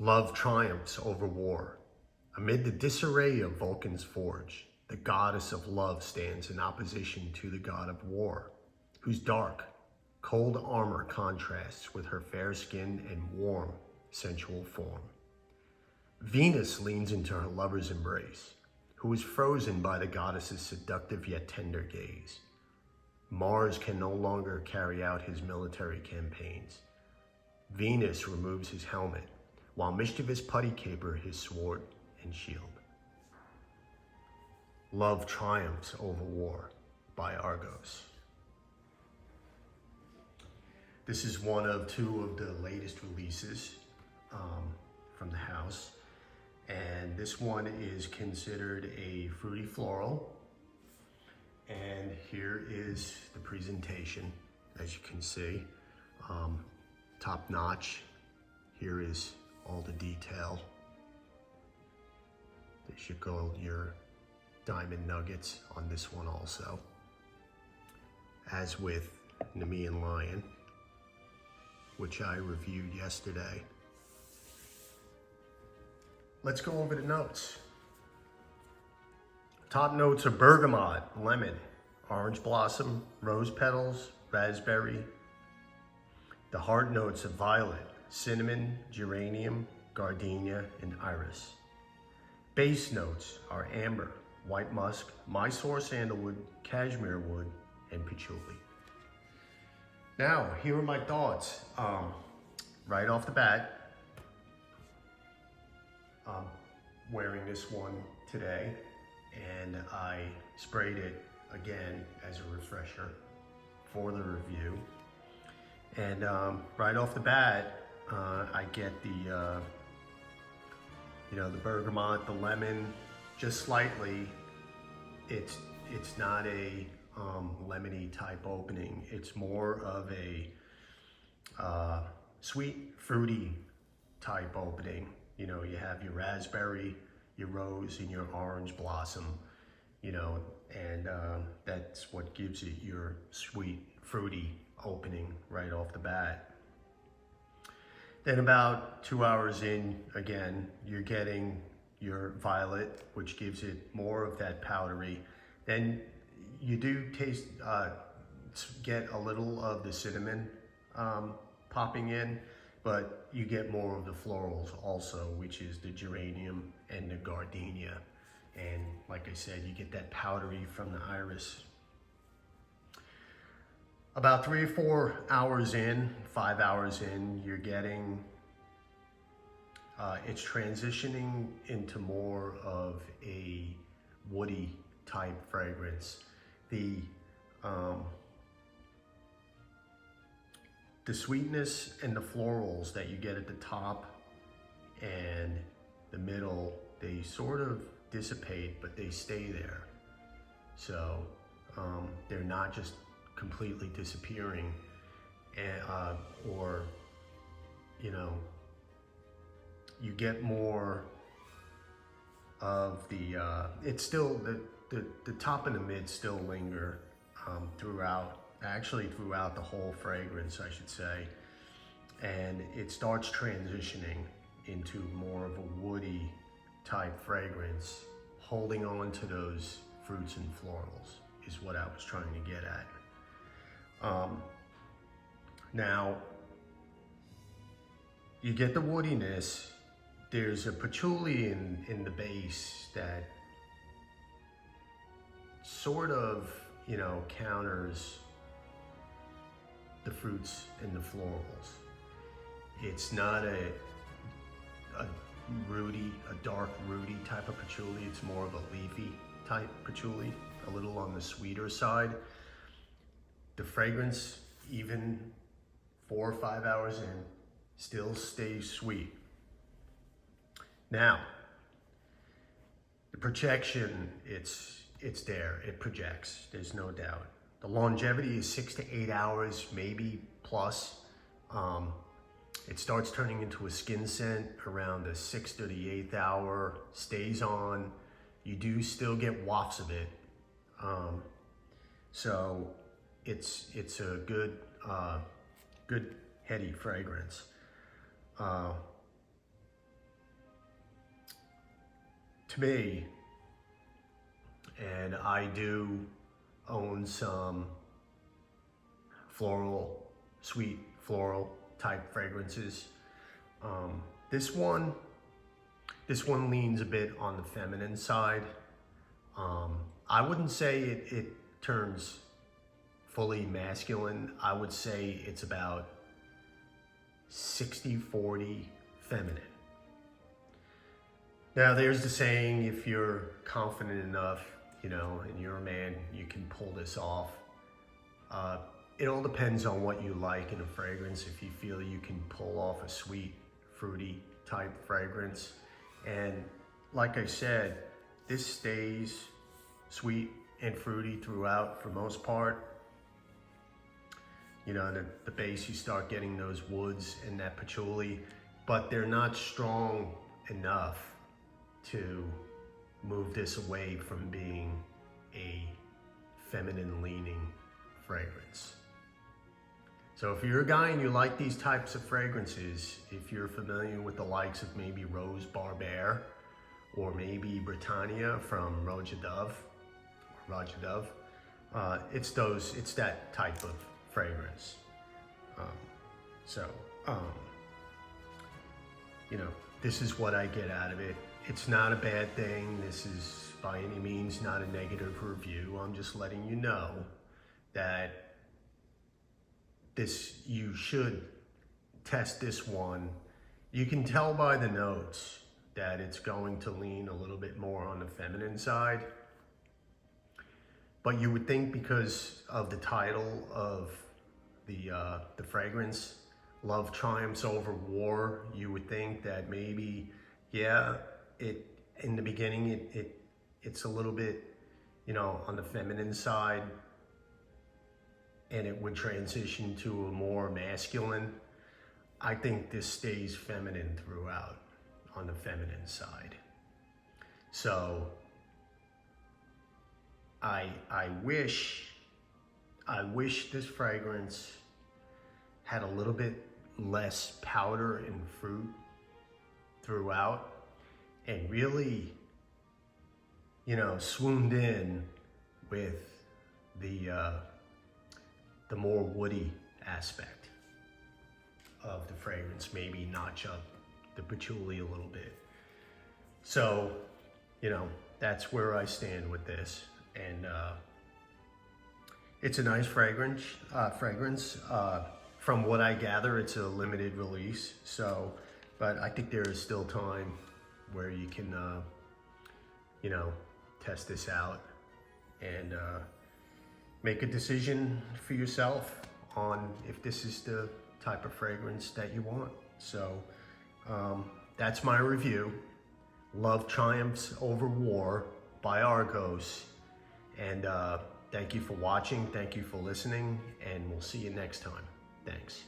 Love triumphs over war. Amid the disarray of Vulcan's forge, the goddess of love stands in opposition to the god of war, whose dark, cold armor contrasts with her fair skin and warm, sensual form. Venus leans into her lover's embrace, who is frozen by the goddess's seductive yet tender gaze. Mars can no longer carry out his military campaigns. Venus removes his helmet, while mischievous putty caper his sword and shield. Love triumphs over war by Argos. This is one of two of the latest releases from the house. And this one is considered a fruity floral. And here is the presentation, as you can see. Top notch. Here is all the detail. There should go your diamond nuggets on this one also. As with Nemean Lion, which I reviewed yesterday. Let's go over the notes. Top notes are bergamot, lemon, orange blossom, rose petals, raspberry. The heart notes are violet, cinnamon, geranium, gardenia, and iris. Base notes are amber, white musk, Mysore sandalwood, cashmere wood, and patchouli. Now, here are my thoughts. Right off the bat, I'm wearing this one today, and I sprayed it again as a refresher for the review. And right off the bat, I get the bergamot, the lemon, just slightly. It's not a lemony type opening. It's more of a sweet, fruity type opening. You know, you have your raspberry, your rose, and your orange blossom, and that's what gives it your sweet, fruity opening right off the bat. Then about 2 hours in, again, you're getting your violet, which gives it more of that powdery. Then you do get a little of the cinnamon popping in, but you get more of the florals also, which is the geranium and the gardenia. And like I said, you get that powdery from the iris. About 3 or 4 hours in, 5 hours in, you're getting, it's transitioning into more of a woody type fragrance. The sweetness and the florals that you get at the top and the middle, they sort of dissipate, but they stay there. So they're not just completely disappearing, and, or, you get more of the, it's still, the top and the mid still linger throughout the whole fragrance, I should say. And it starts transitioning into more of a woody type fragrance, holding on to those fruits and florals is what I was trying to get at. Now, you get the woodiness. There's a patchouli in the base that sort of, counters the fruits and the florals. It's not a dark rooty type of patchouli. It's more of a leafy type patchouli, a little on the sweeter side. The fragrance, even 4 or 5 hours in, still stays sweet. Now, the projection, it's there, it projects, there's no doubt. The longevity is 6 to 8 hours, maybe plus. It starts turning into a skin scent around the 6th to the 8th hour, stays on. You do still get wafts of it. So it's a good heady fragrance. to me, and I do own some sweet floral type fragrances. This one leans a bit on the feminine side. I wouldn't say it turns fully masculine. I would say it's about 60-40 feminine. Now there's the saying, if you're confident enough, and you're a man, you can pull this off. It all depends on what you like in a fragrance. If you feel you can pull off a sweet, fruity type fragrance. And like I said, this stays sweet and fruity throughout for most part. The base, you start getting those woods and that patchouli, but they're not strong enough to move this away from being a feminine leaning fragrance. So if you're a guy and you like these types of fragrances, if you're familiar with the likes of maybe Rose Barbare or maybe Britannia from Roja Dove, it's that type of fragrance. This is what I get out of it. It's not a bad thing. This is by any means not a negative review. I'm just letting you know that you should test this one. You can tell by the notes that it's going to lean a little bit more on the feminine side. But you would think, because of the title of the fragrance, Love Triumphs Over War, you would think that maybe, in the beginning it's a little bit, on the feminine side, and it would transition to a more masculine. I think this stays feminine throughout on the feminine side. So I wish this fragrance had a little bit less powder and fruit throughout, and really, swooned in with the more woody aspect of the fragrance, maybe notch up the patchouli a little bit. So, that's where I stand with this. And it's a nice fragrance. From what I gather, it's a limited release. So, but I think there is still time where you can, test this out and make a decision for yourself on if this is the type of fragrance that you want. So that's my review. Love Triumphs Over War by Argos. And thank you for watching. Thank you for listening. And we'll see you next time. Thanks.